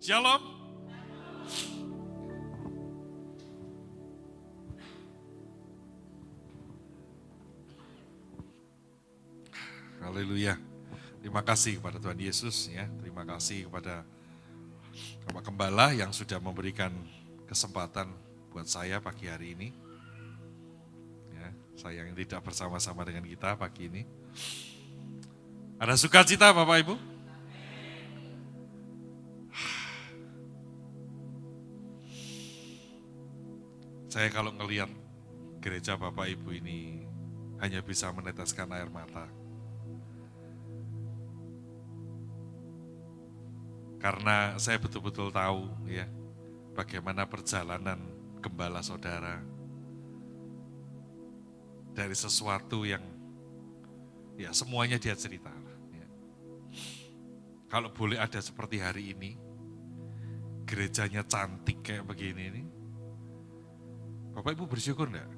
Shalom. Haleluya. Terima kasih kepada Tuhan Yesus ya. Terima kasih kepada Bapak Gembala yang sudah memberikan kesempatan buat saya pagi hari ini. Ya, saya yang tidak bersama-sama dengan kita pagi ini. Ada sukacita Bapak Ibu? Saya kalau ngelihat gereja Bapak Ibu ini hanya bisa meneteskan air mata. Karena saya betul-betul tahu ya bagaimana perjalanan gembala saudara dari sesuatu yang ya semuanya dia cerita. Ya. Kalau boleh ada seperti hari ini, gerejanya cantik kayak begini ini, Bapak Ibu bersyukur enggak?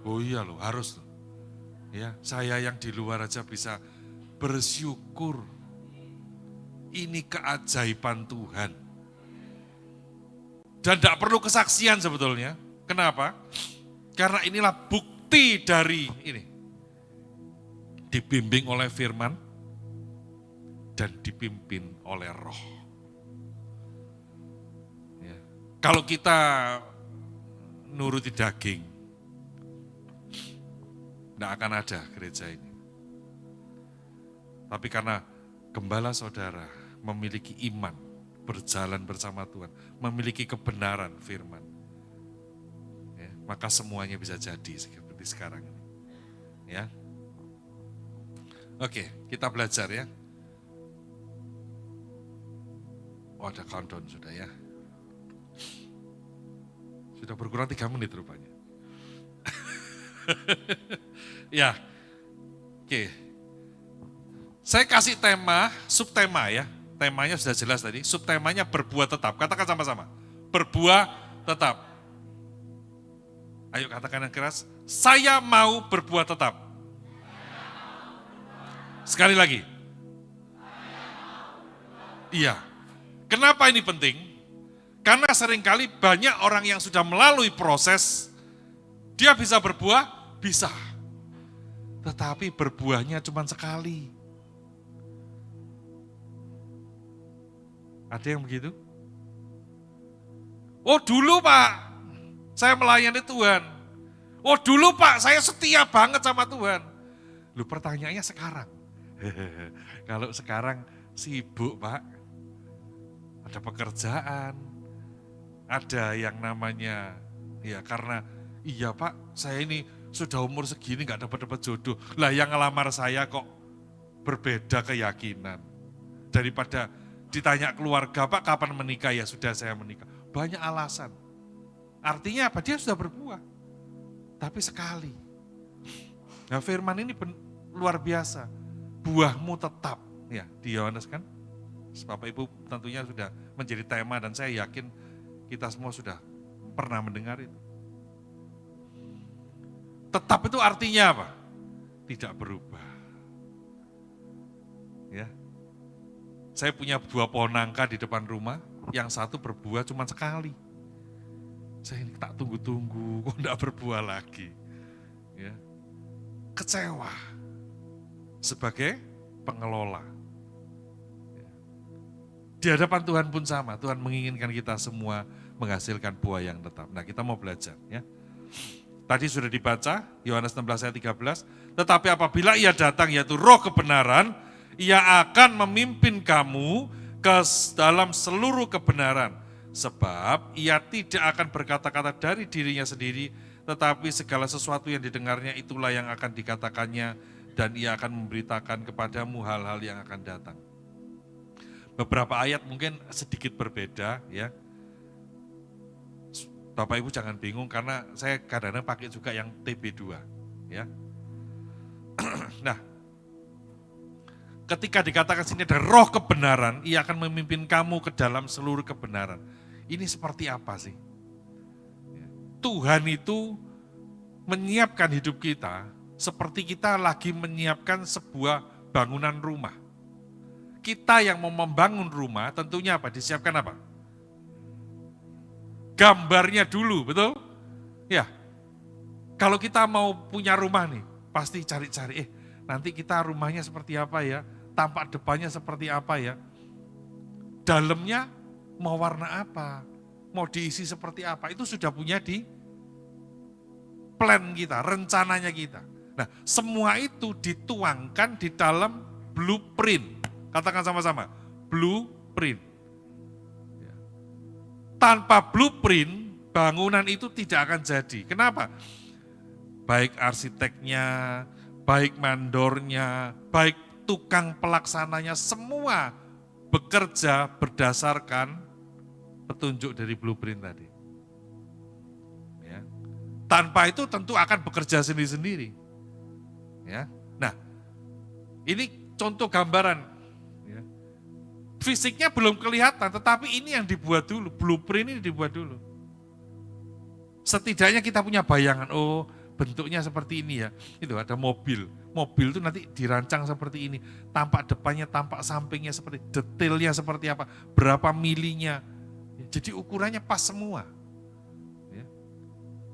Oh iya loh, harus loh. Ya, saya yang di luar aja bisa bersyukur. Ini keajaiban Tuhan. Dan tidak perlu kesaksian sebetulnya. Kenapa? Karena inilah bukti dari ini. Dibimbing oleh firman dan dipimpin oleh roh. Ya. Kalau kita nuruti daging, tidak akan ada gereja ini. Tapi karena gembala saudara memiliki iman, berjalan bersama Tuhan, memiliki kebenaran firman, ya, maka semuanya bisa jadi seperti sekarang ini. Ya. Oke, kita belajar ya. Oh, ada countdown sudah ya. Sudah berkurang 3 menit rupanya. Ya, oke. Saya kasih tema, subtema ya. Temanya sudah jelas tadi. Subtemanya berbuah tetap. Katakan sama-sama. Berbuah tetap. Ayo katakan yang keras. Saya mau berbuah tetap. Sekali lagi. Iya. Kenapa ini penting? Karena seringkali banyak orang yang sudah melalui proses, dia bisa berbuah, bisa. Tetapi berbuahnya cuma sekali. Ada yang begitu? Oh dulu Pak, saya melayani Tuhan. Oh dulu Pak, saya setia banget sama Tuhan. Lu pertanyaannya sekarang. Kalau sekarang sibuk Pak, ada pekerjaan, ada yang namanya, ya karena iya Pak, saya ini sudah umur segini gak dapat jodoh. Lah yang ngelamar saya kok berbeda keyakinan. Daripada ditanya keluarga, Pak kapan menikah? Ya sudah saya menikah. Banyak alasan. Artinya apa? Dia sudah berbuah. Tapi sekali. Nah firman ini luar biasa. Buahmu tetap. Ya di Yohanes kan. Bapak Ibu tentunya sudah menjadi tema dan saya yakin kita semua sudah pernah mendengar itu. Tetap itu artinya apa? Tidak berubah. Ya. Saya punya 2 pohon nangka di depan rumah, yang satu berbuah cuma sekali. Saya ini tak tunggu-tunggu, kok enggak berbuah lagi. Ya. Kecewa sebagai pengelola. Di hadapan Tuhan pun sama, Tuhan menginginkan kita semua menghasilkan buah yang tetap. Nah kita mau belajar ya. Tadi sudah dibaca, Yohanes 16 ayat 13, tetapi apabila ia datang yaitu roh kebenaran, ia akan memimpin kamu ke dalam seluruh kebenaran. Sebab ia tidak akan berkata-kata dari dirinya sendiri, tetapi segala sesuatu yang didengarnya itulah yang akan dikatakannya, dan ia akan memberitakan kepadamu hal-hal yang akan datang. Beberapa ayat mungkin sedikit berbeda ya. Bapak Ibu jangan bingung karena saya kadang-kadang pakai juga yang TB2 ya. Nah, ketika dikatakan sini ada roh kebenaran, ia akan memimpin kamu ke dalam seluruh kebenaran. Ini seperti apa sih? Tuhan itu menyiapkan hidup kita seperti kita lagi menyiapkan sebuah bangunan rumah. kita yang mau membangun rumah tentunya apa? Disiapkan apa? Gambarnya dulu, betul? Ya. Kalau kita mau punya rumah nih, pasti cari-cari, nanti kita rumahnya seperti apa ya? Tampak depannya seperti apa ya? Dalamnya mau warna apa? Mau diisi seperti apa? Itu sudah punya di plan kita, rencananya kita. Nah, semua itu dituangkan di dalam blueprint. Katakan sama-sama, blueprint. Tanpa blueprint, bangunan itu tidak akan jadi. Kenapa? Baik arsiteknya, baik mandornya, baik tukang pelaksananya, semua bekerja berdasarkan petunjuk dari blueprint tadi. Ya. Tanpa itu tentu akan bekerja sendiri-sendiri. Ya. Nah, ini contoh gambaran. Ya. Fisiknya belum kelihatan, tetapi ini yang dibuat dulu, blueprint ini dibuat dulu. Setidaknya kita punya bayangan, bentuknya seperti ini ya. Itu ada mobil. Mobil itu nanti dirancang seperti ini. Tampak depannya, tampak sampingnya seperti, detailnya seperti apa, berapa milinya. Jadi ukurannya pas semua. Ya.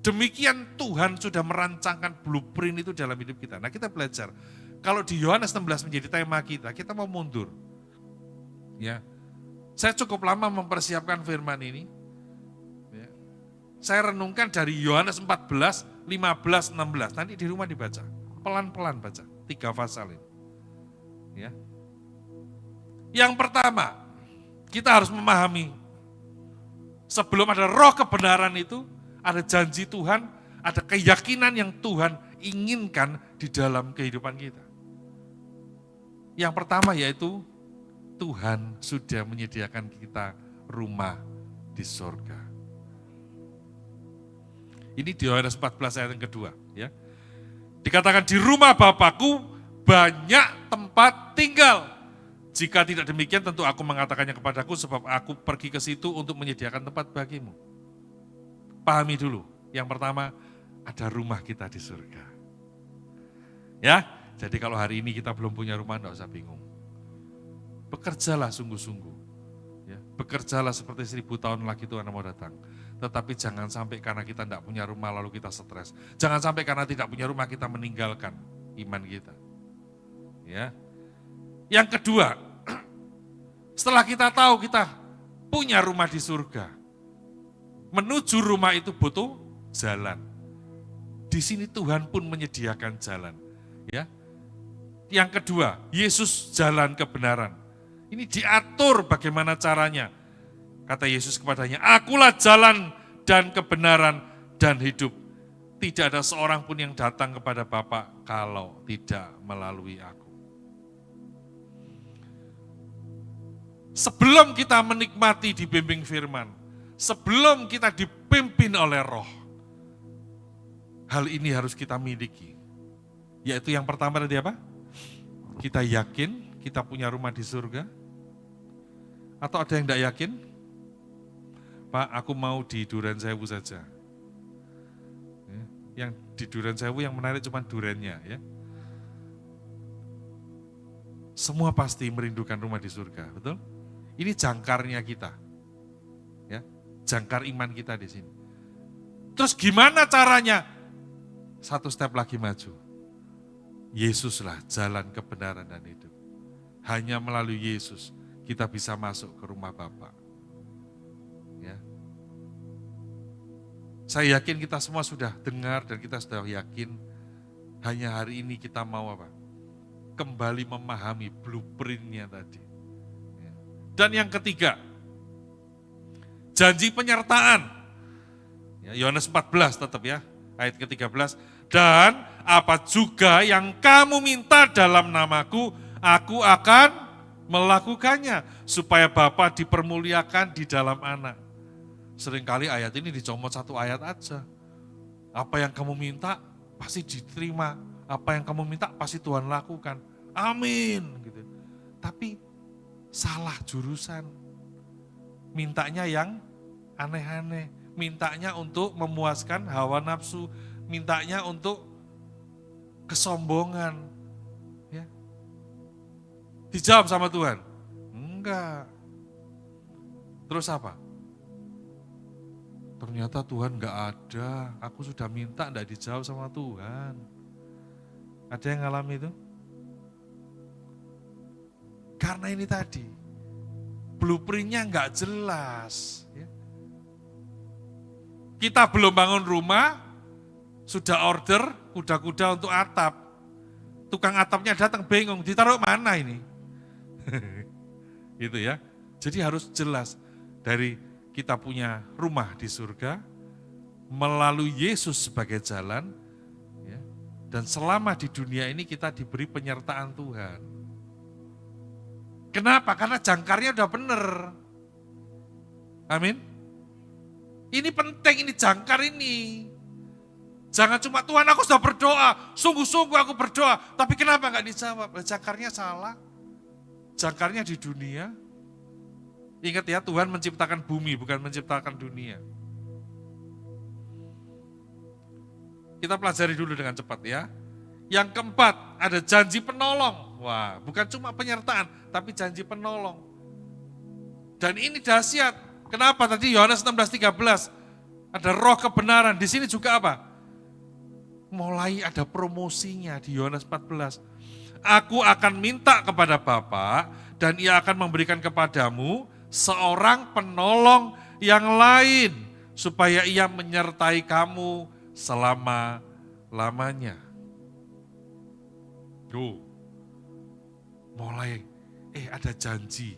Demikian Tuhan sudah merancangkan blueprint itu dalam hidup kita. Nah kita belajar, kalau di Yohanes 16 menjadi tema kita mau mundur. Ya, saya cukup lama mempersiapkan firman ini. Ya. Saya renungkan dari Yohanes 14, 15, 16. Nanti di rumah dibaca, pelan-pelan baca, 3 pasal ini. Ya. Yang pertama, kita harus memahami sebelum ada roh kebenaran itu, ada janji Tuhan, ada keyakinan yang Tuhan inginkan di dalam kehidupan kita. Yang pertama yaitu Tuhan sudah menyediakan kita rumah di sorga. Ini di Yohanes 14 ayat yang kedua. Ya. Dikatakan di rumah Bapakku banyak tempat tinggal. Jika tidak demikian tentu aku mengatakannya kepadaku sebab aku pergi ke situ untuk menyediakan tempat bagimu. Pahami dulu, yang pertama ada rumah kita di surga. Ya, jadi kalau hari ini kita belum punya rumah, enggak usah bingung. Bekerjalah sungguh-sungguh. Ya, bekerjalah seperti 1000 tahun lagi Tuhan mau datang. Tetapi jangan sampai karena kita tidak punya rumah lalu kita stres. Jangan sampai karena tidak punya rumah kita meninggalkan iman kita. Ya. Yang kedua, setelah kita tahu kita punya rumah di surga, menuju rumah itu butuh jalan. Di sini Tuhan pun menyediakan jalan. Ya. Yang kedua, Yesus jalan kebenaran. Ini diatur bagaimana caranya. Kata Yesus kepadanya, akulah jalan dan kebenaran dan hidup. Tidak ada seorang pun yang datang kepada Bapa kalau tidak melalui aku. Sebelum kita menikmati dibimbing firman, sebelum kita dipimpin oleh roh, hal ini harus kita miliki. Yaitu yang pertama tadi apa? Kita yakin kita punya rumah di surga? Atau ada yang tidak yakin? Pak, aku mau di Duren Sewu saja. Yang di Duren Sewu yang menarik cuma durennya. Ya. Semua pasti merindukan rumah di surga, betul? Ini jangkarnya kita. Ya, jangkar iman kita di sini. Terus gimana caranya? Satu step lagi maju. Yesuslah jalan kebenaran dan hidup. Hanya melalui Yesus kita bisa masuk ke rumah Bapa. Ya. Saya yakin kita semua sudah dengar dan kita sudah yakin hanya hari ini kita mau apa? Kembali memahami blueprint-nya tadi. Ya. Dan yang ketiga, janji penyertaan. Ya, Yohanes 14 tetap ya, ayat ke-13. Dan apa juga yang kamu minta dalam namaku, aku akan melakukannya, supaya Bapa dipermuliakan di dalam anak. Seringkali ayat ini dicomot satu ayat aja. Apa yang kamu minta pasti diterima. Apa yang kamu minta pasti Tuhan lakukan. Amin. Gitu. Tapi salah jurusan. Mintanya yang aneh-aneh. Mintanya untuk memuaskan hawa nafsu. Mintanya untuk kesombongan. Ya. Dijawab sama Tuhan. Enggak. Terus apa? Ternyata Tuhan enggak ada. Aku sudah minta enggak dijawab sama Tuhan. Ada yang ngalami itu? Karena ini tadi, blueprint-nya enggak jelas. Ya. Kita belum bangun rumah, sudah order kuda-kuda untuk atap. Tukang atapnya datang bingung, ditaruh mana ini? Gitu ya. Jadi harus jelas dari kita punya rumah di surga, melalui Yesus sebagai jalan, ya, dan selama di dunia ini kita diberi penyertaan Tuhan. Kenapa? Karena jangkarnya udah benar. Amin. Ini penting, ini jangkar ini. Jangan cuma Tuhan aku sudah berdoa, sungguh-sungguh aku berdoa, tapi kenapa enggak dijawab? Jangkarnya salah. Jangkarnya di dunia. Ingat ya, Tuhan menciptakan bumi, bukan menciptakan dunia. Kita pelajari dulu dengan cepat ya. Yang keempat, ada janji penolong. Wah, bukan cuma penyertaan, tapi janji penolong. Dan ini dahsyat. Kenapa? Tadi Yohanes 16:13, ada roh kebenaran. Di sini juga apa? Mulai ada promosinya di Yohanes 14. Aku akan minta kepada Bapa dan ia akan memberikan kepadamu seorang penolong yang lain supaya ia menyertai kamu selama-lamanya. Tuh, mulai ada janji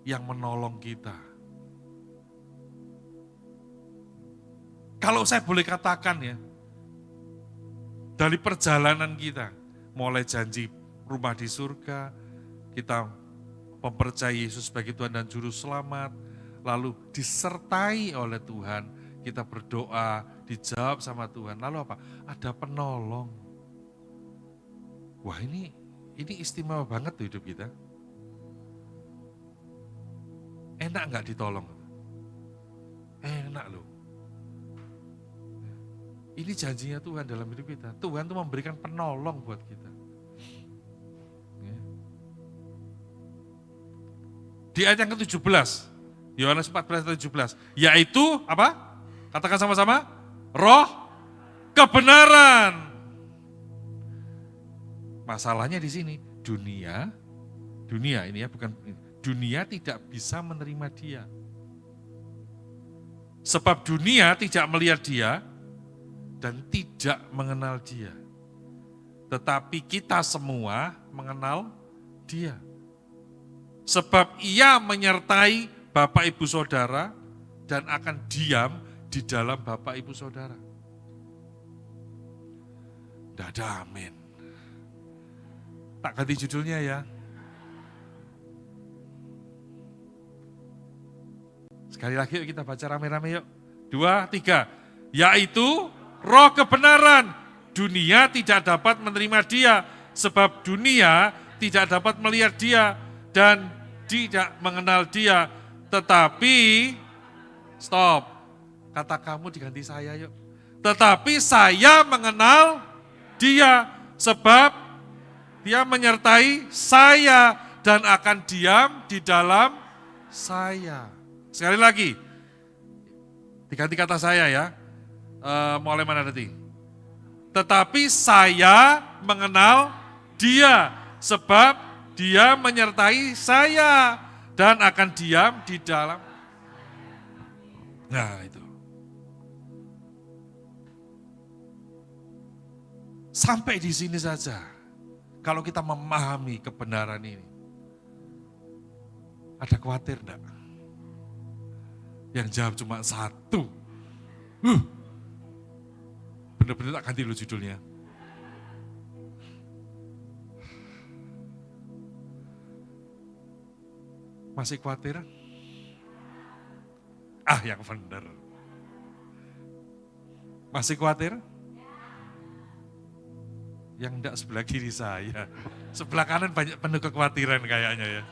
yang menolong kita. Kalau saya boleh katakan ya, dari perjalanan kita, mulai janji rumah di surga, kita mempercayai Yesus sebagai Tuhan dan Juru Selamat, lalu disertai oleh Tuhan, kita berdoa, dijawab sama Tuhan, lalu apa? Ada penolong. Wah ini istimewa banget tuh hidup kita. Enak nggak ditolong? Enak loh. Ini janjinya Tuhan dalam hidup kita. Tuhan tuh memberikan penolong buat kita. Ya. Di ayat yang ke-17, Yohanes 14:17, yaitu apa? Katakan sama-sama, roh kebenaran. Masalahnya di sini, dunia ini ya, bukan dunia tidak bisa menerima dia. Sebab dunia tidak melihat dia dan tidak mengenal dia. Tetapi kita semua mengenal dia. Sebab ia menyertai Bapak Ibu Saudara dan akan diam di dalam Bapak Ibu Saudara. Tidak ada amin. Tak ganti judulnya ya. Sekali lagi yuk kita baca rame-rame yuk. 2, 3. Yaitu roh kebenaran. Dunia tidak dapat menerima dia. Sebab dunia tidak dapat melihat dia. Dan tidak mengenal dia. Tetapi, stop. Kata kamu diganti saya yuk. Tetapi saya mengenal dia. Sebab dia menyertai saya. Dan akan diam di dalam saya. Sekali lagi. Diganti kata saya ya. Mulai mana nanti? Tetapi saya mengenal dia, sebab dia menyertai saya dan akan diam di dalam. Nah itu. Sampai di sini saja, kalau kita memahami kebenaran ini, ada khawatir enggak? Yang jawab cuma satu. Bener-bener tak ganti dulu judulnya. Masih khawatir? Yang bener. Masih khawatir? Yang enggak sebelah kiri saya. Sebelah kanan banyak penuh kekhawatiran kayaknya ya.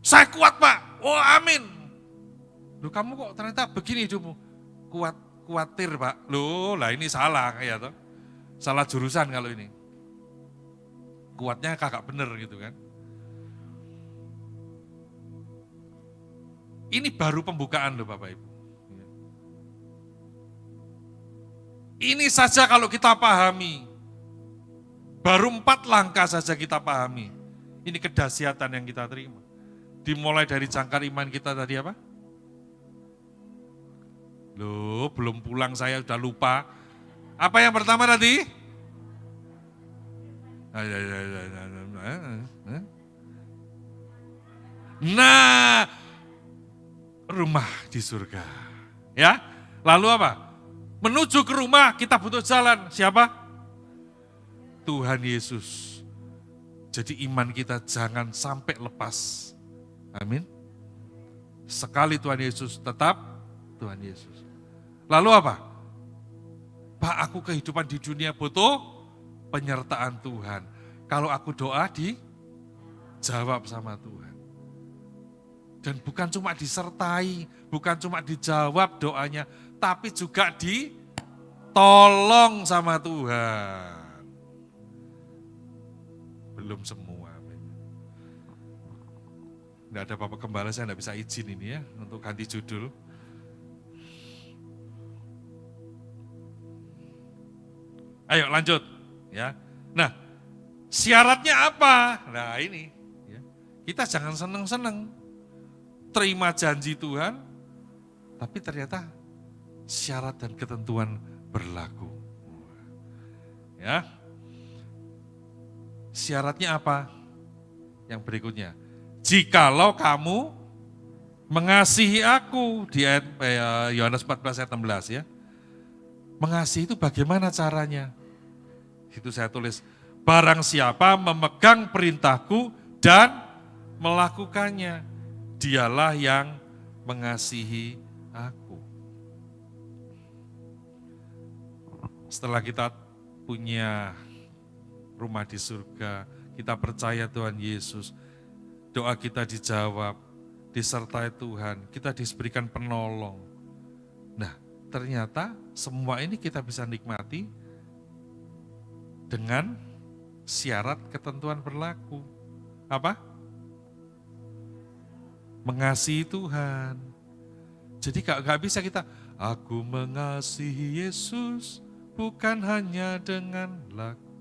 Saya kuat Pak, oh amin. Loh kamu kok ternyata begini hidupmu? Khawatir Pak. Loh lah ini salah kayak tuh. Salah jurusan kalau ini. kuatnya kagak bener gitu kan. Ini baru pembukaan loh Bapak Ibu. Ini saja kalau kita pahami, baru 4 langkah saja kita pahami. Ini kedahsyatan yang kita terima. Dimulai dari jangkar iman kita tadi apa? Loh, belum pulang saya sudah lupa. Apa yang pertama tadi? Nah, rumah di surga. Ya, lalu apa? Menuju ke rumah kita butuh jalan. Siapa? Tuhan Yesus. Jadi iman kita jangan sampai lepas. Amin. Sekali Tuhan Yesus, tetap Tuhan Yesus. Lalu apa? Pak, aku kehidupan di dunia butuh penyertaan Tuhan. Kalau aku doa dijawab sama Tuhan. Dan bukan cuma disertai, bukan cuma dijawab doanya, tapi juga ditolong sama Tuhan. Belum semua. Tidak ada Bapak Gembala, saya tidak bisa izin ini ya, untuk ganti judul. Ayo lanjut. Ya. Nah, syaratnya apa? Nah ini, ya. Kita jangan seneng-seneng. Terima janji Tuhan, tapi ternyata syarat dan ketentuan berlaku. Ya. Syaratnya apa? Yang berikutnya. Jikalau kamu mengasihi aku, di ayat Yohanes 14 ayat 16 ya. Mengasihi itu bagaimana caranya? Itu saya tulis, barang siapa memegang perintahku dan melakukannya, dialah yang mengasihi aku. Setelah kita punya rumah di surga, kita percaya Tuhan Yesus, doa kita dijawab, disertai Tuhan, kita diberikan penolong. Nah, ternyata semua ini kita bisa nikmati dengan syarat ketentuan berlaku. Apa? Mengasihi Tuhan. Jadi gak bisa kita, aku mengasihi Yesus bukan hanya dengan lagu,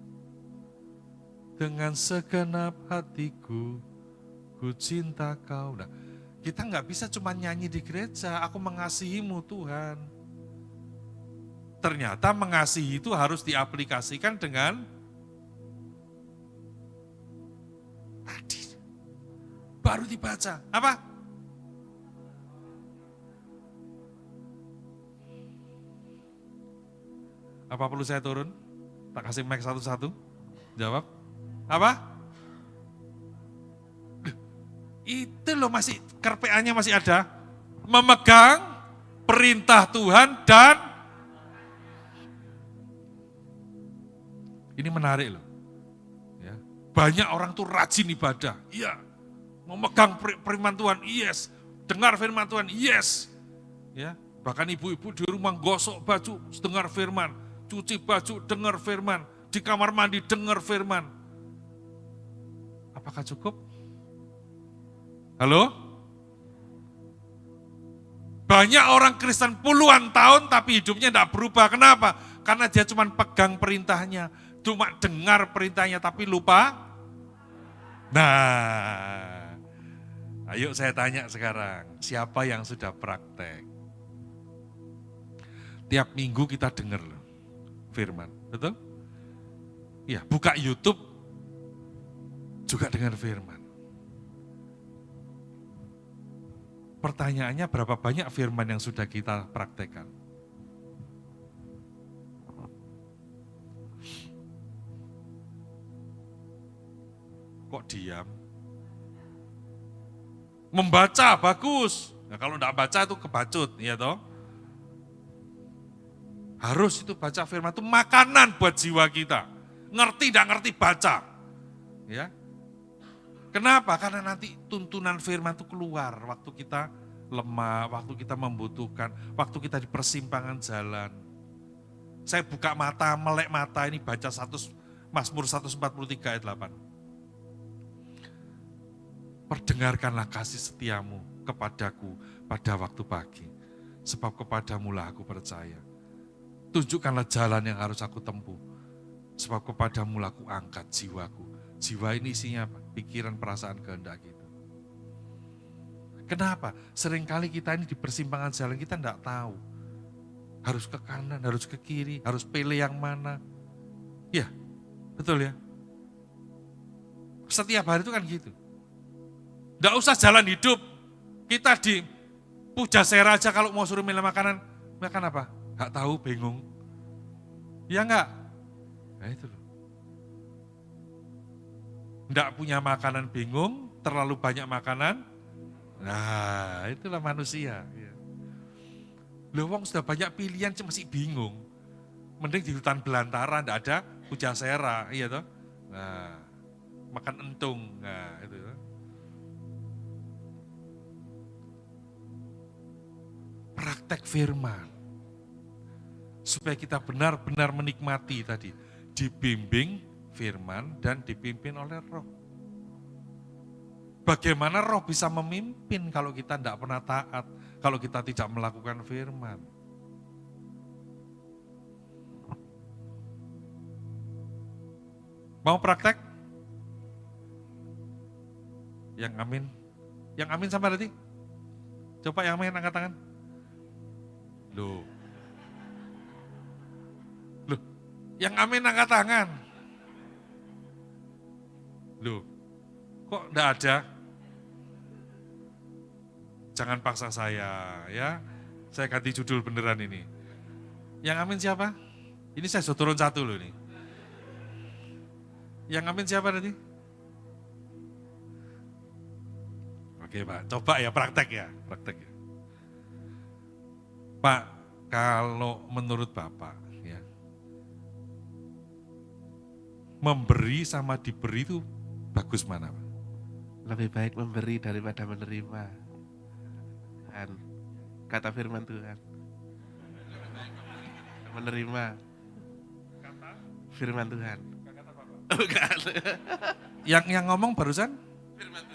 dengan segenap hatiku, ku cinta kau. Nah, kita gak bisa cuma nyanyi di gereja, aku mengasihimu Tuhan. Ternyata mengasihi itu harus diaplikasikan dengan tadi. Baru dibaca. Apa? Apa perlu saya turun? Tak kasih mic satu-satu? Jawab. Apa? Itu loh masih, kerpeannya masih ada. Memegang perintah Tuhan dan ini menarik loh. Ya. Banyak orang tuh rajin ibadah. Iya. Memegang firman Tuhan, yes. Dengar firman Tuhan, yes. Ya. Bahkan ibu-ibu di rumah gosok baju, dengar firman. Cuci baju, dengar firman. Di kamar mandi, dengar firman. Apakah cukup? Halo? Banyak orang Kristen puluhan tahun tapi hidupnya tidak berubah. Kenapa? Karena dia cuma pegang perintahnya. Cuma dengar perintahnya tapi lupa. Nah, ayo saya tanya sekarang, siapa yang sudah praktek? Tiap minggu kita dengar loh firman, betul? Iya, buka YouTube juga dengar firman. Pertanyaannya berapa banyak firman yang sudah kita praktekkan? Kok diam? Membaca bagus. Nah, kalau enggak baca itu kebacut, ya toh? Harus itu baca firman itu makanan buat jiwa kita. Ngerti enggak ngerti baca. Ya. Kenapa? Karena nanti tuntunan firman itu keluar waktu kita lemah, waktu kita membutuhkan, waktu kita di persimpangan jalan. Saya buka mata, melek mata ini baca Mazmur 143 ayat 8. Perdengarkanlah kasih setiamu kepadaku pada waktu pagi. Sebab kepadamu lah aku percaya. Tunjukkanlah jalan yang harus aku tempuh. Sebab kepadamu lah aku angkat jiwaku. Jiwa ini isinya apa? Pikiran, perasaan, kehendak kita. Kenapa? Seringkali kita ini di persimpangan jalan kita tidak tahu. Harus ke kanan, harus ke kiri, harus pilih yang mana. Ya, betul ya. Setiap hari itu kan gitu. Tidak usah jalan hidup. Kita di Pujasera aja kalau mau suruh milih makanan, makan apa? Gak tahu, bingung. Ya enggak? Nah itu loh. Tidak punya makanan bingung, terlalu banyak makanan. Nah itulah manusia. Loh wong sudah banyak pilihan masih bingung. Mending di hutan belantara tidak ada Pujasera, iya toh. Nah, makan entung, nah itu. Praktek firman. Supaya kita benar-benar menikmati tadi. Dibimbing firman dan dipimpin oleh roh. Bagaimana roh bisa memimpin kalau kita tidak pernah taat, kalau kita tidak melakukan firman. Mau praktek? Yang amin. Yang amin sama berarti? Coba yang amin angkat tangan. Loh, yang amin angkat tangan. Loh, kok enggak ada? Jangan paksa saya ya. Saya ganti judul beneran ini. Yang amin siapa? Ini saya sudah turun satu loh ini. Yang amin siapa tadi? Oke Pak, coba ya praktek ya. Pak, kalau menurut Bapak ya, memberi sama diberi itu bagus mana Pak? Lebih baik memberi daripada menerima. Kan, kata firman Tuhan. Menerima. Kata firman Tuhan. kata Bapak. Bukan. Yang ngomong barusan? Firman Tuhan.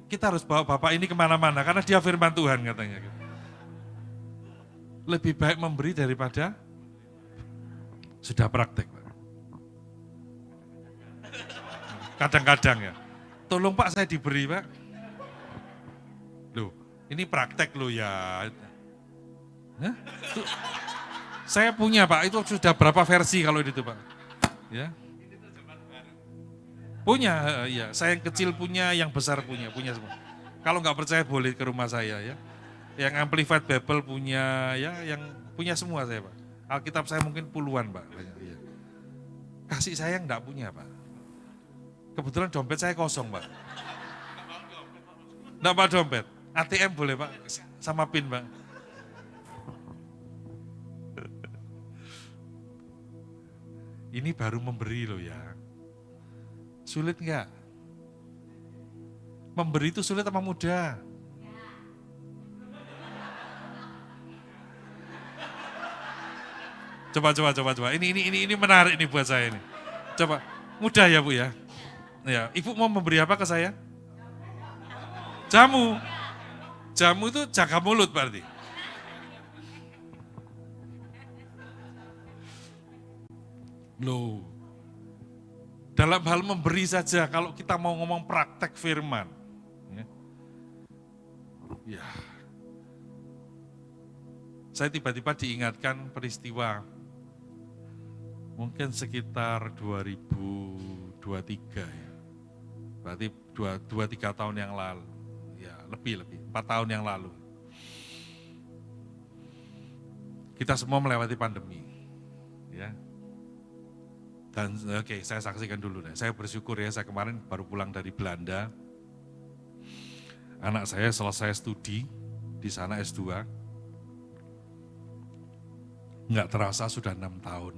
Kita harus bawa Bapak ini kemana-mana, karena dia firman Tuhan katanya. Lebih baik memberi daripada sudah praktek Pak. Kadang-kadang ya, tolong Pak saya diberi Pak. Loh, ini praktek loh ya. Hah? Saya punya Pak, itu sudah berapa versi kalau itu Pak? Ya. Punya, ya. Saya yang kecil punya, yang besar punya semua. Kalau nggak percaya boleh ke rumah saya ya. Yang Amplified Bible punya, ya, yang punya semua saya Pak. Alkitab saya mungkin puluhan Pak. Banyak, ya. Kasih sayang nggak punya Pak. Kebetulan dompet saya kosong Pak. Nggak Pak dompet, ATM boleh Pak, sama PIN Pak. Ini baru memberi loh ya. Sulit enggak? Memberi itu sulit apa mudah? Coba. Ini menarik nih buat saya ini. Coba, mudah ya Bu ya? Ya, Ibu mau memberi apa ke saya? Jamu. Jamu itu jaga mulut berarti. Loh, dalam hal memberi saja, kalau kita mau ngomong praktek firman, ya, saya tiba-tiba diingatkan peristiwa, mungkin sekitar 2023 ya, berarti 2-3 tahun yang lalu, ya lebih, 4 tahun yang lalu. Kita semua melewati pandemi, ya. Dan oke, saya saksikan dulu deh. Saya bersyukur ya, saya kemarin baru pulang dari Belanda. Anak saya selesai studi di sana S2. Enggak terasa sudah 6 tahun.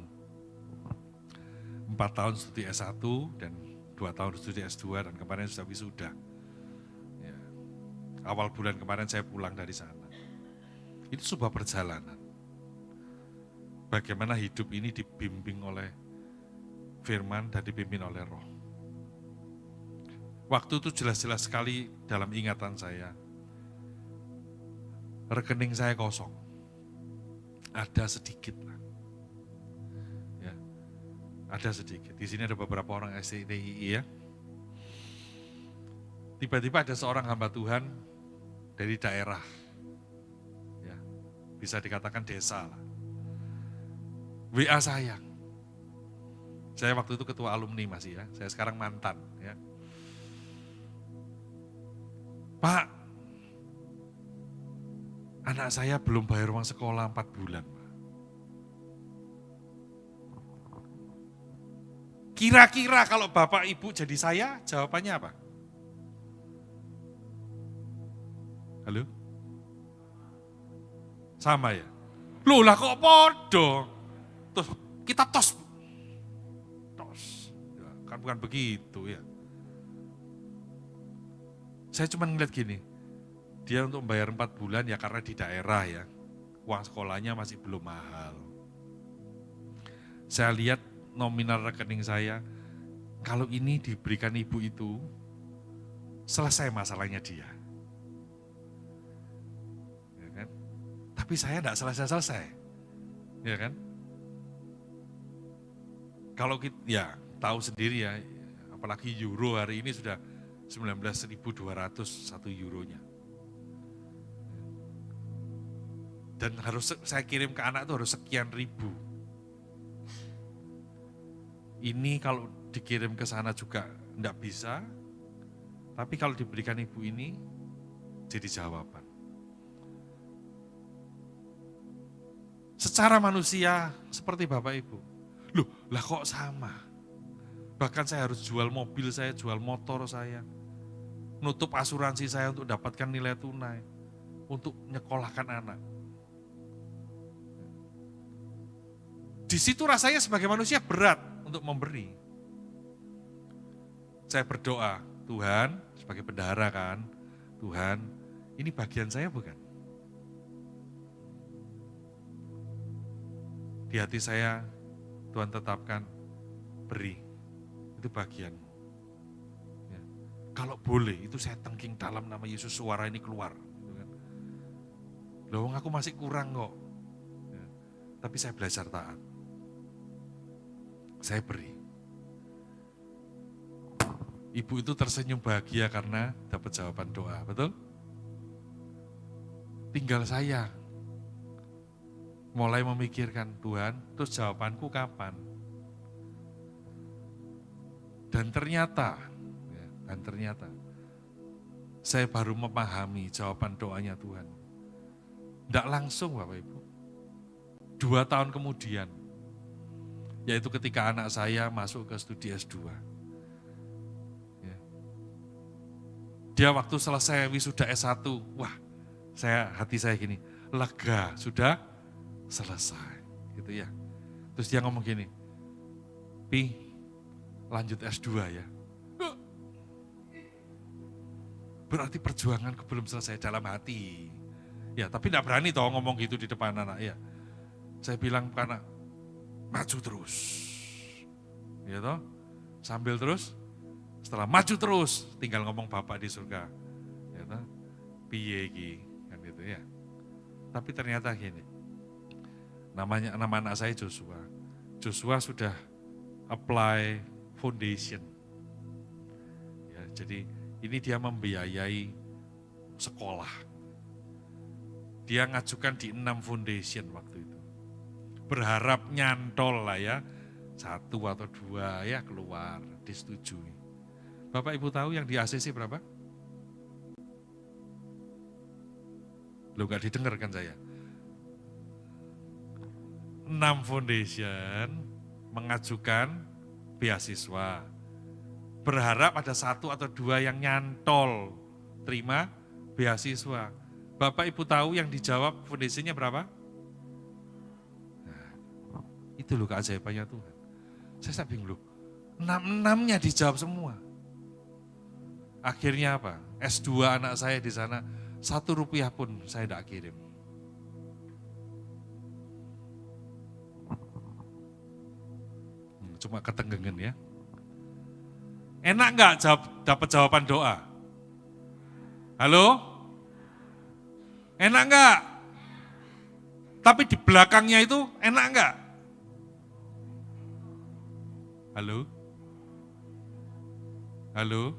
4 tahun studi S1 dan 2 tahun studi S2 dan kemarin sudah wisuda. Ya. Awal bulan kemarin saya pulang dari sana. Itu sebuah perjalanan. Bagaimana hidup ini dibimbing oleh firman dan dipimpin oleh Roh. Waktu itu jelas-jelas sekali dalam ingatan saya. Rekening saya kosong. Ada sedikit lah. Ya, ada sedikit. Di sini ada beberapa orang STTI ya. Tiba-tiba ada seorang hamba Tuhan dari daerah. Ya, bisa dikatakan desa lah. WA saya. Saya waktu itu ketua alumni masih ya. Saya sekarang mantan ya. Pak, anak saya belum bayar uang sekolah 4 bulan. Pak. Kira-kira kalau Bapak Ibu jadi saya, jawabannya apa? Halo? Sama ya? Loh lah kok podo? Terus kita tos. Tos. Ya, kan bukan begitu ya. Saya cuma ngeliat gini, dia untuk membayar 4 bulan ya karena di daerah ya, uang sekolahnya masih belum mahal. Saya lihat nominal rekening saya, kalau ini diberikan ibu itu, selesai masalahnya dia. Ya kan? Tapi saya enggak selesai-selesai. Ya kan? Kalau kita, ya tahu sendiri ya, apalagi euro hari ini sudah 19.200 1 euronya. Dan harus saya kirim ke anak itu harus sekian ribu. Ini kalau dikirim ke sana juga enggak bisa, tapi kalau diberikan ibu ini jadi jawaban. Secara manusia seperti Bapak Ibu. Loh, lah kok sama? Bahkan saya harus jual mobil saya, jual motor saya. Nutup asuransi saya untuk dapatkan nilai tunai. Untuk nyekolahkan anak. Di situ rasanya sebagai manusia berat untuk memberi. Saya berdoa, Tuhan, sebagai bendahara kan, Tuhan, ini bagian saya bukan? Di hati saya, Tuhan tetapkan, beri, itu bagian. Ya. Kalau boleh, itu saya tengking dalam nama Yesus, suara ini keluar. Gitu kan. Loh, aku masih kurang kok. Ya. Tapi saya belajar taat. Saya beri. Ibu itu tersenyum bahagia karena dapat jawaban doa, betul? Tinggal saya mulai memikirkan, Tuhan, terus jawabanku kapan? Dan ternyata saya baru memahami jawaban doanya Tuhan. Tidak langsung Bapak Ibu. 2 tahun kemudian, yaitu ketika anak saya masuk ke studi S2. Ya. Dia waktu selesai wisuda S1, wah, hati saya gini, lega, sudah selesai. Gitu ya. Terus dia ngomong gini, Pi, lanjut S2 ya. Berarti perjuanganku belum selesai dalam hati. Ya, tapi tidak berani toh ngomong gitu di depan anak ya. Saya bilang ke anak, maju terus. Ya toh, sambil terus, setelah maju terus, tinggal ngomong Bapak di surga. Ya toh, piye iki, kan gitu ya. Tapi ternyata gini, nama anak saya Joshua. Joshua sudah apply foundation. Ya, jadi ini dia membiayai sekolah. Dia ngajukan di 6 foundation waktu itu. Berharap nyantol lah ya, 1 atau 2 ya keluar, disetujui. Bapak Ibu tahu yang di ACC berapa? Loh gak didengar kan saya? 6 foundation mengajukan beasiswa. Berharap ada 1 atau 2 yang nyantol terima beasiswa. Bapak Ibu tahu yang dijawab foundationnya berapa? Nah, itu loh keajaibannya Tuhan. Saya bingung loh, 6-6-nya dijawab semua. Akhirnya apa? S2 anak saya di sana, 1 rupiah pun saya tidak kirim. cuma ketenggengen ya. Enak nggak dapat jawaban doa? Halo? Enak nggak? Tapi di belakangnya itu enak nggak? Halo? Halo?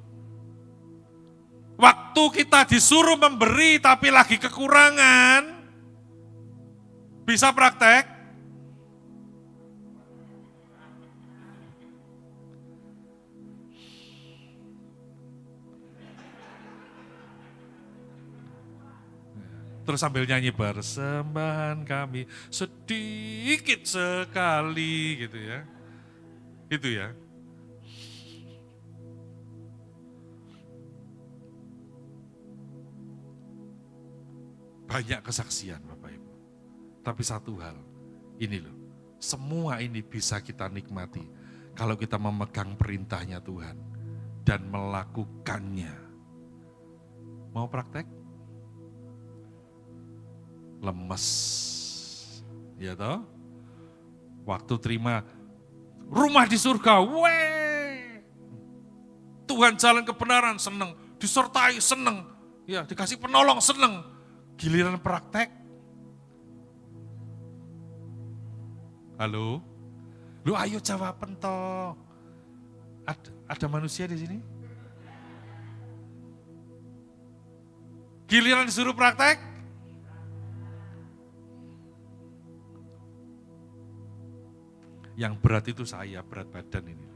Waktu kita disuruh memberi tapi lagi kekurangan, bisa praktek? Terus sambil nyanyi persembahan kami sedikit sekali gitu ya. Itu ya. Banyak kesaksian Bapak Ibu. Tapi satu hal, ini loh, semua ini bisa kita nikmati kalau kita memegang perintahnya Tuhan dan melakukannya. Mau praktek? Lemes. Ya toh? Waktu terima rumah di surga, weh. Tuhan jalan kebenaran, seneng. Disertai, seneng. Ya, dikasih penolong, seneng. Giliran praktek. Halo? Lu ayo jawab toh. Ada manusia di sini? Giliran disuruh praktek? Yang berat itu saya, berat badan ini.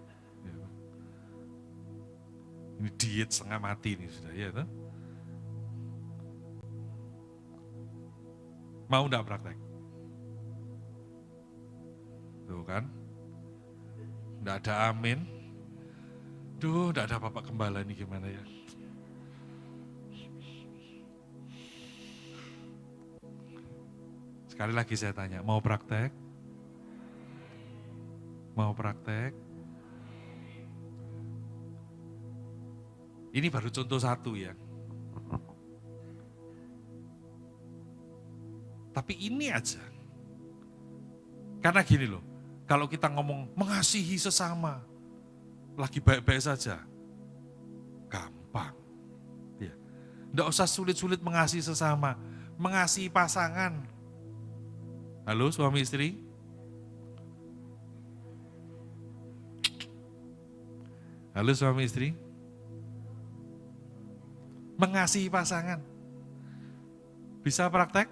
Ini diet setengah mati ini sudah, ya toh? Mau enggak praktek? Tuh kan? Enggak ada amin. Duh, enggak ada Bapak Gembala ini gimana ya? Sekali lagi saya tanya, mau praktek? Mau praktek? Ini baru contoh satu ya. Tapi ini aja. Karena gini loh, kalau kita ngomong mengasihi sesama, lagi baik-baik saja, gampang. Ya. Nggak usah sulit-sulit mengasihi sesama, mengasihi pasangan. Halo suami istri? Halo suami istri? Mengasihi pasangan. Bisa praktek?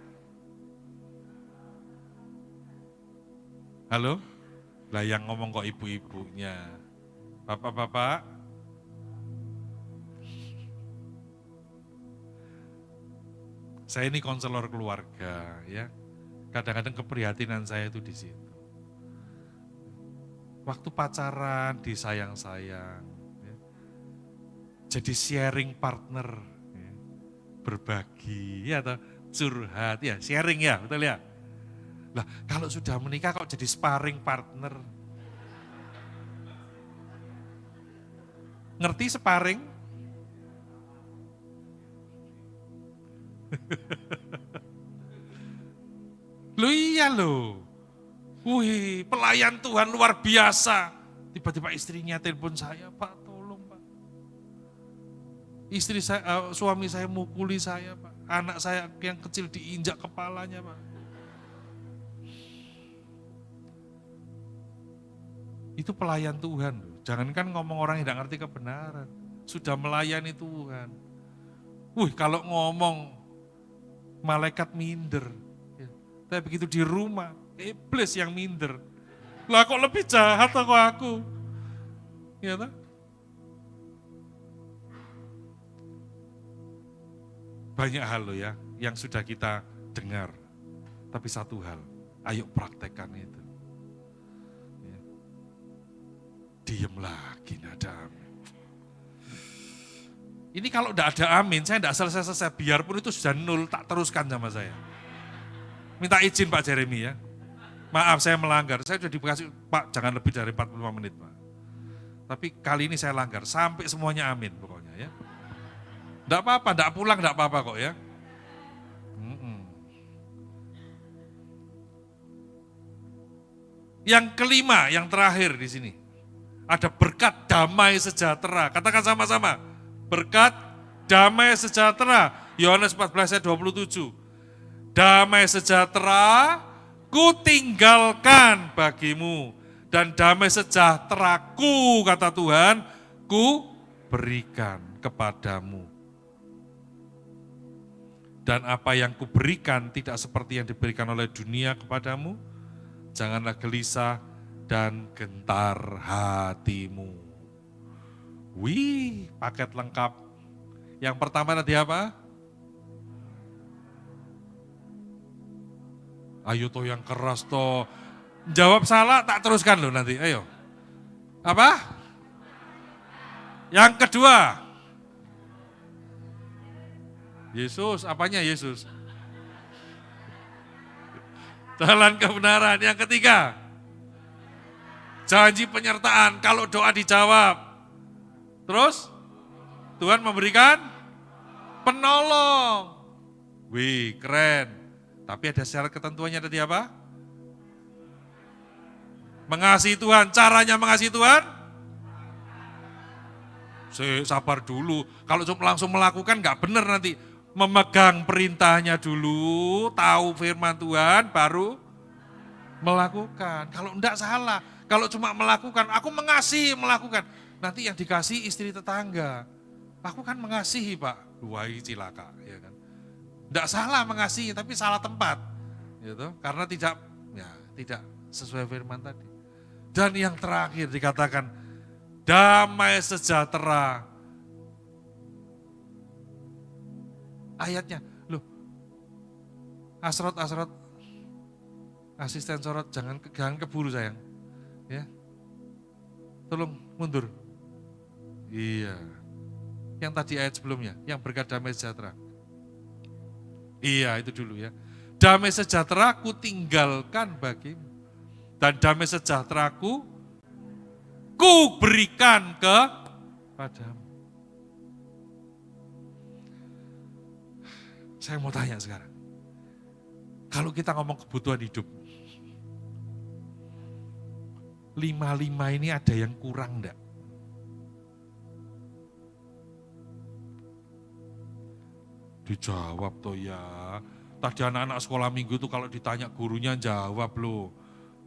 Halo? Lah yang ngomong kok ibu-ibunya. Bapak-bapak? Saya ini konselor keluarga ya. Kadang-kadang keprihatinan saya itu di situ. Waktu pacaran disayang-sayang. Ya. Jadi sharing partner. Ya. Berbagi ya atau curhat ya, sharing ya, betul ya? Lah kalau sudah menikah kok jadi sparring partner? Ngerti sparring? Loh iya loh. Wih, pelayan Tuhan luar biasa. Tiba-tiba istrinya telepon saya, Pak tolong Pak. Istri saya, suami saya mukuli saya Pak. Anak saya yang kecil diinjak kepalanya Pak. Itu pelayan Tuhan loh. Jangankan ngomong orang yang tidak ngerti kebenaran. Sudah melayani Tuhan. Wih kalau ngomong malaikat minder. Tapi begitu di rumah, iblis yang minder. Lah kok lebih jahat kok aku? Ya tak? Banyak hal loh ya yang sudah kita dengar. Tapi satu hal, ayo praktekkan itu. Ya. Diem lagi, tidak ada amin. Ini kalau tidak ada amin, saya tidak selesai-selesai. Biarpun itu sudah nol, tak teruskan sama saya. Minta izin Pak Jeremy ya. Maaf saya melanggar, saya sudah dikasih Pak jangan lebih dari 45 menit Pak. Tapi kali ini saya langgar, sampai semuanya amin pokoknya ya. Tidak apa-apa, tidak pulang tidak apa-apa kok ya. Yang kelima, yang terakhir di sini. Ada berkat damai sejahtera. Katakan sama-sama. Berkat damai sejahtera. Yohanes 14 ayat 27. Damai sejahtera ku tinggalkan bagimu. Dan damai sejahteraku, kata Tuhan, ku berikan kepadamu. Dan apa yang kuberikan tidak seperti yang diberikan oleh dunia kepadamu. Janganlah gelisah dan gentar hatimu. Wih, paket lengkap. Yang pertama tadi apa? Ayo toh yang keras toh. Jawab salah tak teruskan loh nanti, ayo. Apa? Yang kedua. Yesus, apanya Yesus? Jalan kebenaran. Yang ketiga. Janji penyertaan, kalau doa dijawab. Terus, Tuhan memberikan penolong. Wih, keren. Tapi ada syarat ketentuannya tadi apa? Mengasihi Tuhan. Caranya mengasihi Tuhan? Sabar dulu. Kalau cuma langsung melakukan nggak benar nanti. Memegang perintahnya dulu, tahu firman Tuhan, baru melakukan. Kalau enggak salah. Kalau cuma melakukan, aku mengasihi melakukan. Nanti yang dikasih istri tetangga. Aku kan mengasihi Pak. Wah cilaka. Ya kan? Enggak salah mengasihi, tapi salah tempat. Gitu. Karena tidak sesuai firman tadi. Dan yang terakhir dikatakan, damai sejahtera. Ayatnya, loh, asrot, asisten sorot, jangan keburu sayang. Ya, tolong mundur. Iya, yang tadi ayat sebelumnya, yang berkat damai sejahtera. Iya, itu dulu ya. Damai sejahtera ku tinggalkan bagimu. Dan damai sejahteraku ku berikan kepadamu. Saya mau tanya sekarang. Kalau kita ngomong kebutuhan hidup, 5 ini ada yang kurang enggak? Dijawab toh ya. Tadi anak-anak sekolah minggu tuh kalau ditanya gurunya jawab loh.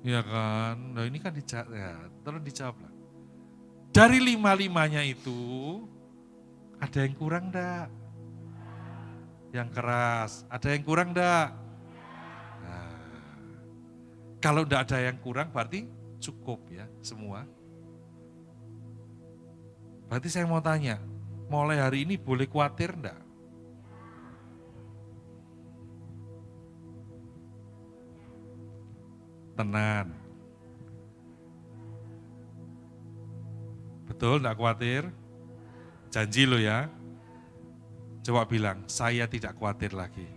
Ya kan? Nah ini kan dijawab, ya, tolong dijawab lah. Dari 5-5-nya itu, ada yang kurang enggak? Yang keras, ada yang kurang enggak? Nah, kalau enggak ada yang kurang berarti cukup ya semua. Berarti saya mau tanya, mulai hari ini boleh khawatir enggak? Tenan. Betul enggak khawatir? Janji lo ya. Coba bilang, saya tidak khawatir lagi.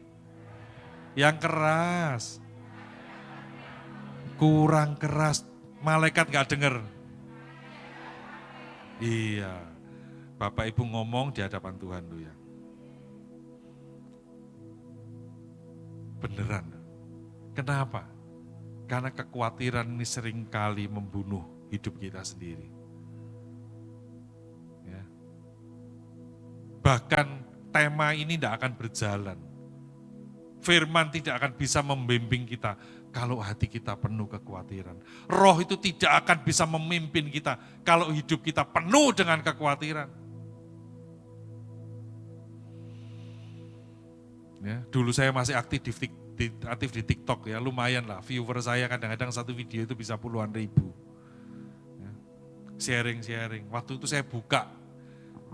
Yang keras. Kurang keras. Malaikat gak denger. Iya. Bapak Ibu ngomong di hadapan Tuhan tuh ya. Beneran. Kenapa? Karena kekhawatiran ini seringkali membunuh hidup kita sendiri. Ya. Bahkan tema ini tidak akan berjalan. Firman tidak akan bisa membimbing kita kalau hati kita penuh kekhawatiran. Roh itu tidak akan bisa memimpin kita kalau hidup kita penuh dengan kekhawatiran. Ya, dulu saya masih aktif di TikTok ya, lumayan lah. Viewer saya kadang-kadang satu video itu bisa puluhan ribu. Ya, sharing. Waktu itu saya buka,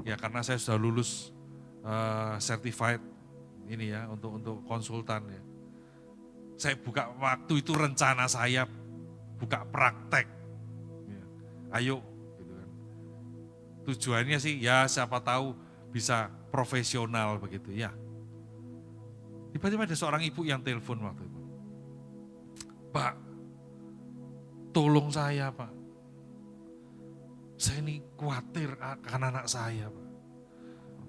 ya karena saya sudah lulus certified ini ya untuk konsultan ya. Saya buka waktu itu rencana saya buka praktek. Ya. Ayo gitu kan. Tujuannya sih ya siapa tahu bisa profesional begitu ya. Tiba-tiba ada seorang ibu yang telepon waktu itu. Pak, tolong saya Pak. Saya ini khawatir akan anak saya Pak.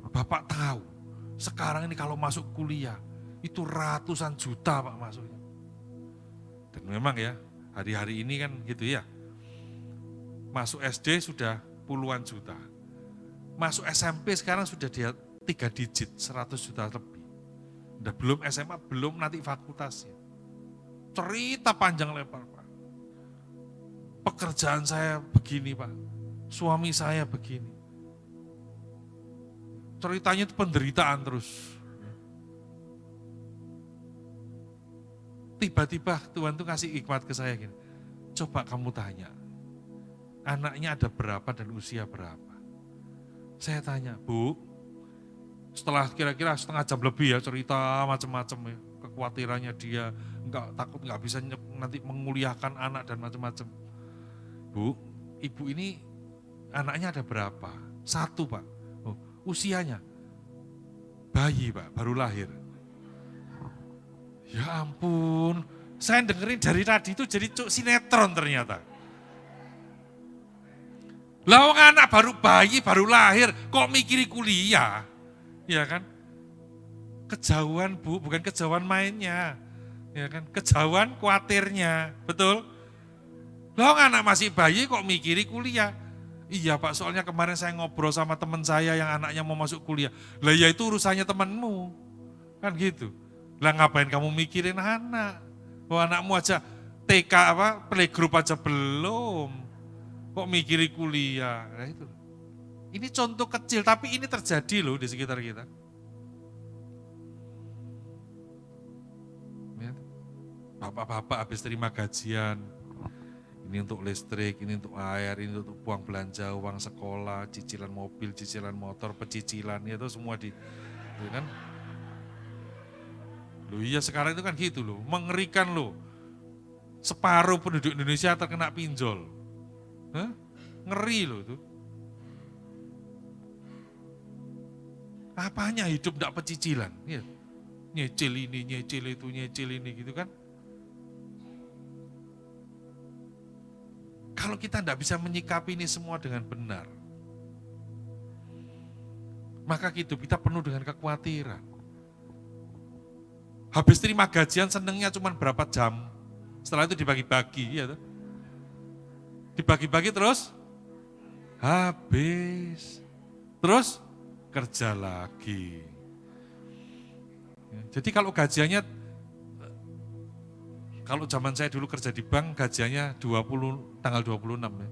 Bapak tahu, sekarang ini kalau masuk kuliah, itu ratusan juta Pak masuknya. Dan memang ya, hari-hari ini kan gitu ya. Masuk SD sudah puluhan juta. Masuk SMP sekarang sudah dia 3 digit, 100 juta lebih. Udah belum SMA, belum nanti fakultasnya. Cerita panjang lebar, Pak. Pekerjaan saya begini, Pak. Suami saya begini. Ceritanya itu penderitaan terus. Tiba-tiba Tuhan tuh kasih hikmat ke saya gini. Coba kamu tanya, anaknya ada berapa dan usia berapa? Saya tanya, Bu, setelah kira-kira setengah jam lebih ya cerita macam-macam ya. Kekhawatirannya dia, takut nggak bisa nanti menguliahkan anak dan macam-macam. Bu, ibu ini anaknya ada berapa? 1, Pak. Oh, usianya? Bayi, Pak, baru lahir. Ya ampun, saya dengerin dari tadi itu jadi sinetron ternyata. Lah wong anak baru bayi, baru lahir, kok mikiri kuliah? Ya kan? Kejauhan, Bu, bukan kejauhan mainnya. Ya kan? Kejauhan kuatirnya, betul? Lah wong anak masih bayi kok mikiri kuliah? Iya Pak, soalnya kemarin saya ngobrol sama teman saya yang anaknya mau masuk kuliah. Lah ya itu urusannya temanmu. Kan gitu. Lah ngapain kamu mikirin anak? Oh anakmu aja TK playgroup aja belum. Kok mikiri kuliah? Nah itu. Ini contoh kecil tapi ini terjadi loh di sekitar kita. Ya. Bapak-bapak habis terima gajian. Ini untuk listrik, ini untuk air, ini untuk uang belanja, uang sekolah, cicilan mobil, cicilan motor, pecicilan, itu semua ya kan? Loh iya sekarang itu kan gitu loh, mengerikan loh. Separuh penduduk Indonesia terkena pinjol. Hah? Ngeri loh itu. Apanya hidup tidak pecicilan? Ya. Nyecil ini, nyecil itu, nyecil ini gitu kan. Kalau kita tidak bisa menyikapi ini semua dengan benar, maka hidup kita penuh dengan kekhawatiran. Habis terima gajian senengnya cuma berapa jam, setelah itu dibagi-bagi, ya toh? Dibagi-bagi terus habis, terus kerja lagi. Jadi kalau gajiannya, kalau zaman saya dulu kerja di bank, gajiannya tanggal 26 ya.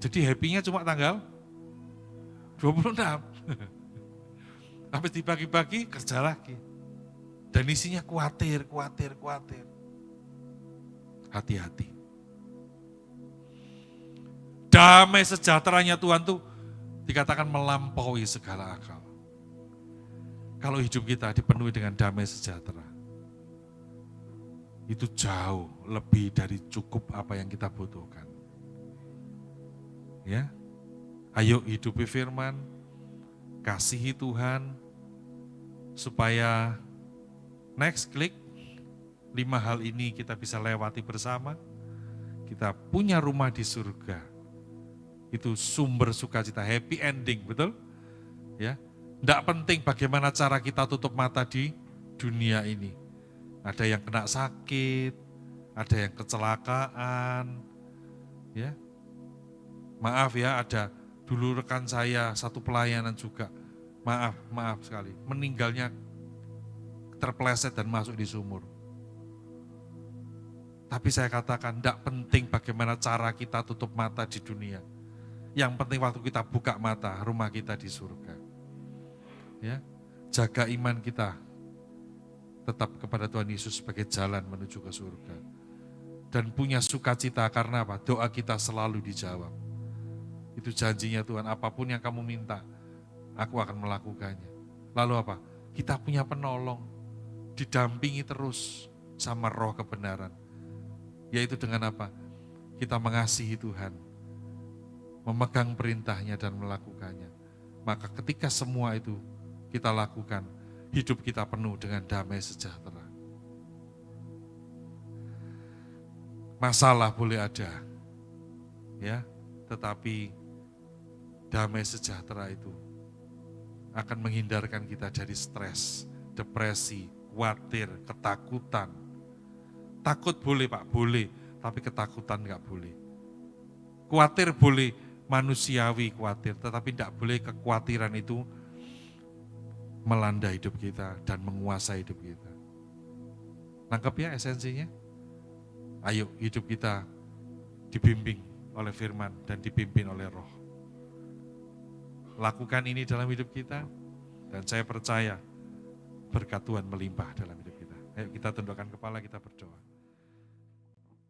Jadi happy-nya cuma tanggal 26. Habis dibagi-bagi, kerja lagi. Dan isinya khawatir. Hati-hati. Damai sejahteranya Tuhan tuh dikatakan melampaui segala akal. Kalau hidup kita dipenuhi dengan damai sejahtera, itu jauh lebih dari cukup apa yang kita butuhkan. Ya, ayo hidupi firman, kasihi Tuhan, supaya next klik 5 hal ini kita bisa lewati bersama. Kita punya rumah di surga. Itu sumber sukacita, happy ending, betul? Ya, tidak penting bagaimana cara kita tutup mata di dunia ini. Ada yang kena sakit, ada yang kecelakaan, ya. Maaf ya, ada dulu rekan saya satu pelayanan juga, maaf sekali, meninggalnya terpeleset dan masuk di sumur. Tapi saya katakan, tidak penting bagaimana cara kita tutup mata di dunia. Yang penting waktu kita buka mata, rumah kita di surga. Ya, jaga iman kita tetap kepada Tuhan Yesus sebagai jalan menuju ke surga. Dan punya sukacita karena apa? Doa kita selalu dijawab. Itu janjinya Tuhan, apapun yang kamu minta, aku akan melakukannya. Lalu apa? Kita punya penolong, didampingi terus sama roh kebenaran. Yaitu dengan apa? Kita mengasihi Tuhan, memegang perintahnya dan melakukannya. Maka ketika semua itu kita lakukan, hidup kita penuh dengan damai sejahtera. Masalah boleh ada, ya, tetapi damai sejahtera itu akan menghindarkan kita dari stres, depresi, khawatir, ketakutan. Takut boleh Pak, boleh, tapi ketakutan enggak boleh. Khawatir boleh manusiawi khawatir, tetapi tidak boleh kekhawatiran itu melanda hidup kita dan menguasai hidup kita. Nangkep ya esensinya? Ayo hidup kita dibimbing oleh firman dan dipimpin oleh roh. Lakukan ini dalam hidup kita dan saya percaya berkat Tuhan melimpah dalam hidup kita. Ayo kita tundukkan kepala, kita berdoa.